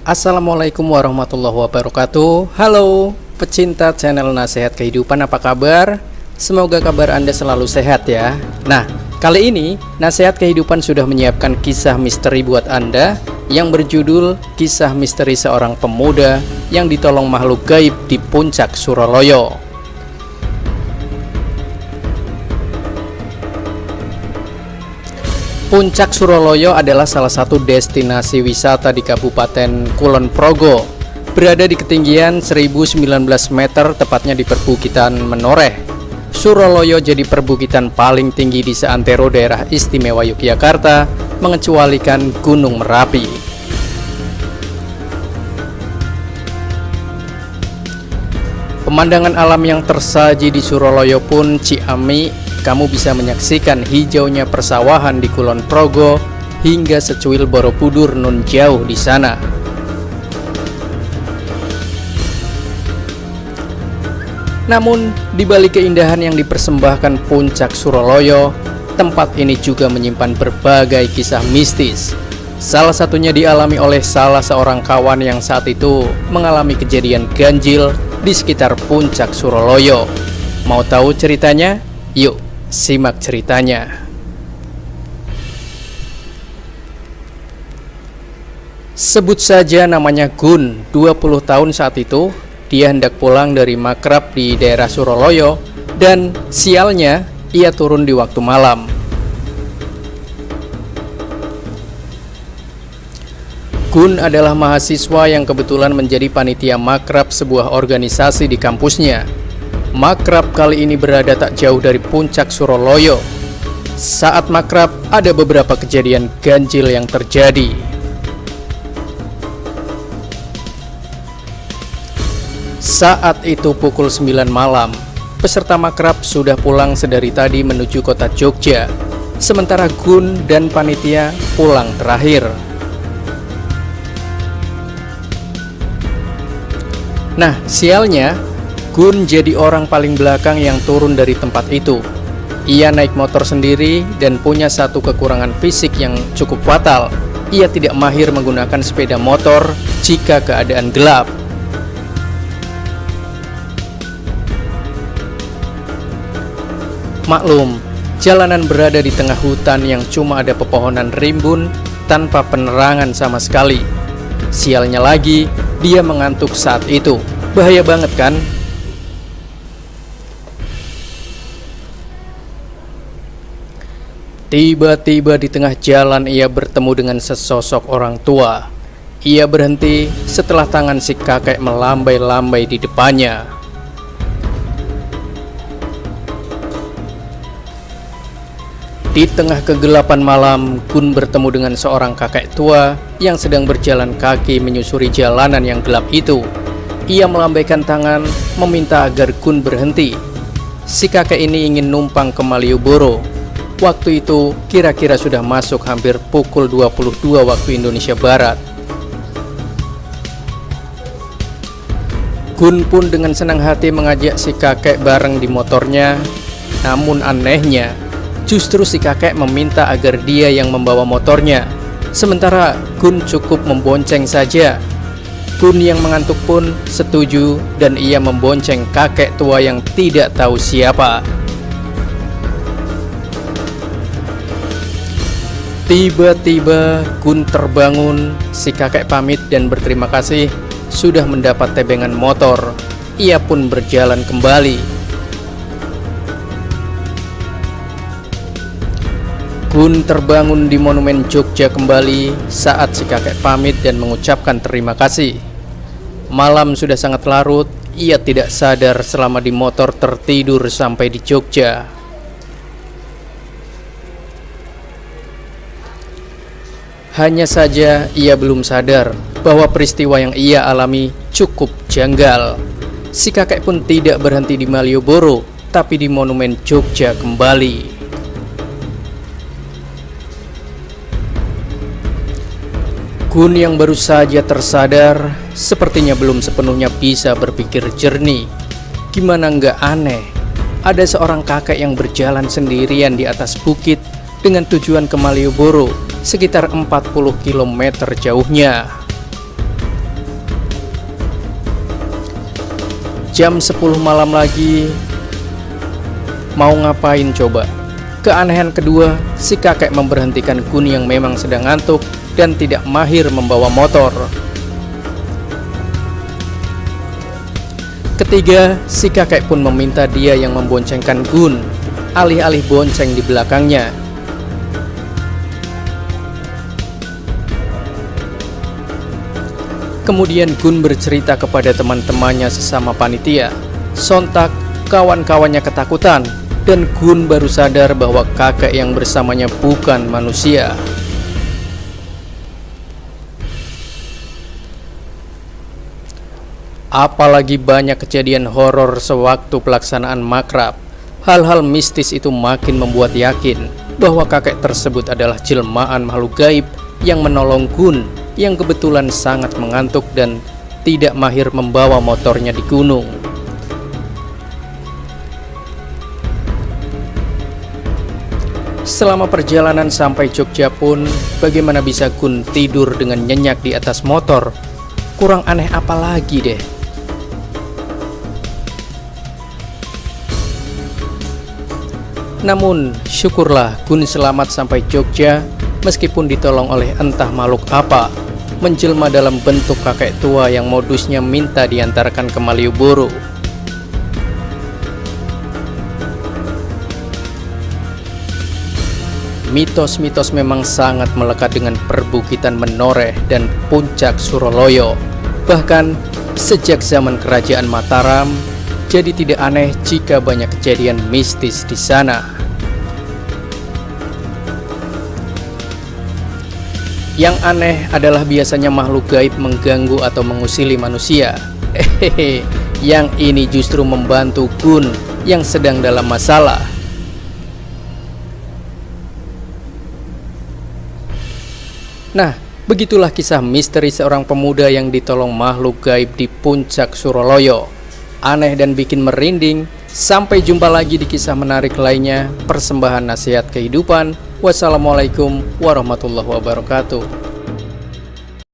Assalamualaikum warahmatullahi wabarakatuh. Halo pecinta channel Nasihat Kehidupan, apa kabar? Semoga kabar Anda selalu sehat ya. Nah, kali ini Nasihat Kehidupan sudah menyiapkan kisah misteri buat Anda yang berjudul Kisah Misteri Seorang Pemuda yang Ditolong Makhluk Gaib di Puncak Suraloyo. Puncak Suraloyo adalah salah satu destinasi wisata di Kabupaten Kulon Progo. Berada di ketinggian 1019 meter, tepatnya di perbukitan Menoreh. Suraloyo jadi perbukitan paling tinggi di seantero daerah istimewa Yogyakarta, mengecualikan Gunung Merapi. Pemandangan alam yang tersaji di Suraloyo pun ciamik. Kamu bisa menyaksikan hijaunya persawahan di Kulon Progo hingga secuil Borobudur nun jauh di sana. Namun, di balik keindahan yang dipersembahkan Puncak Suraloyo, tempat ini juga menyimpan berbagai kisah mistis. Salah satunya dialami oleh salah seorang kawan yang saat itu mengalami kejadian ganjil di sekitar Puncak Suraloyo. Mau tahu ceritanya? Yuk, simak ceritanya. Sebut saja namanya Gun, 20 tahun saat itu. Dia hendak pulang dari makrab di daerah Suraloyo dan sialnya ia turun di waktu malam. Gun adalah mahasiswa yang kebetulan menjadi panitia makrab sebuah organisasi di kampusnya. Makrab kali ini berada tak jauh dari Puncak Suraloyo. Saat makrab, ada beberapa kejadian ganjil yang terjadi. Saat itu pukul 9 malam, peserta makrab sudah pulang sedari tadi menuju kota Jogja. Sementara Gun dan panitia pulang terakhir. Nah, sialnya, Gun jadi orang paling belakang yang turun dari tempat itu. Ia naik motor sendiri dan punya satu kekurangan fisik yang cukup fatal. Ia tidak mahir menggunakan sepeda motor jika keadaan gelap. Maklum, jalanan berada di tengah hutan yang cuma ada pepohonan rimbun tanpa penerangan sama sekali. Sialnya lagi, dia mengantuk saat itu. Bahaya banget kan? Tiba-tiba di tengah jalan ia bertemu dengan sesosok orang tua. Ia berhenti setelah tangan si kakek melambai-lambai di depannya. Di tengah kegelapan malam, Gun bertemu dengan seorang kakek tua yang sedang berjalan kaki menyusuri jalanan yang gelap itu. Ia melambaikan tangan meminta agar Gun berhenti. Si kakek ini ingin numpang ke Malioboro. Waktu itu kira-kira sudah masuk hampir pukul 22 waktu Indonesia Barat. Gun pun dengan senang hati mengajak si kakek bareng di motornya. Namun anehnya, justru si kakek meminta agar dia yang membawa motornya. Sementara Gun cukup membonceng saja. Gun yang mengantuk pun setuju dan ia membonceng kakek tua yang tidak tahu siapa. Tiba-tiba Gun terbangun, si kakek pamit dan berterima kasih sudah mendapat tebengan motor. Ia pun berjalan kembali. Gun terbangun di Monumen Jogja kembali saat si kakek pamit dan mengucapkan terima kasih. Malam sudah sangat larut, ia tidak sadar selama di motor tertidur sampai di Jogja. Hanya saja ia belum sadar bahwa peristiwa yang ia alami cukup janggal. Si kakek pun tidak berhenti di Malioboro, tapi di Monumen Jogja kembali. Gun yang baru saja tersadar sepertinya belum sepenuhnya bisa berpikir jernih. Gimana nggak aneh, ada seorang kakek yang berjalan sendirian di atas bukit dengan tujuan ke Malioboro, sekitar 40 km jauhnya. Jam 10 malam lagi. Mau ngapain coba? Keanehan kedua, si kakek memberhentikan Gun yang memang sedang ngantuk dan tidak mahir membawa motor. Ketiga, si kakek pun meminta dia yang memboncengkan Gun, alih-alih bonceng di belakangnya. Kemudian Gun bercerita kepada teman-temannya sesama panitia. Sontak, kawan-kawannya ketakutan, dan Gun baru sadar bahwa kakek yang bersamanya bukan manusia. Apalagi banyak kejadian horor sewaktu pelaksanaan makrab. Hal-hal mistis itu makin membuat yakin bahwa kakek tersebut adalah jelmaan makhluk gaib yang menolong Gun yang kebetulan sangat mengantuk dan tidak mahir membawa motornya di gunung. Selama perjalanan sampai Jogja pun, bagaimana bisa Gun tidur dengan nyenyak di atas motor? Kurang aneh apa lagi deh? Namun, syukurlah Gun selamat sampai Jogja meskipun ditolong oleh entah makhluk apa, menjelma dalam bentuk kakek tua yang modusnya minta diantarkan ke Malioboro. Mitos-mitos memang sangat melekat dengan perbukitan Menoreh dan puncak Suroloyo. Bahkan sejak zaman kerajaan Mataram, jadi tidak aneh jika banyak kejadian mistis di sana. Yang aneh adalah biasanya makhluk gaib mengganggu atau mengusili manusia. Yang ini justru membantu Gun yang sedang dalam masalah. Nah, begitulah kisah misteri seorang pemuda yang ditolong makhluk gaib di puncak Suroloyo. Aneh dan bikin merinding. Sampai jumpa lagi di kisah menarik lainnya. Persembahan nasihat kehidupan. Wassalamualaikum warahmatullahi wabarakatuh.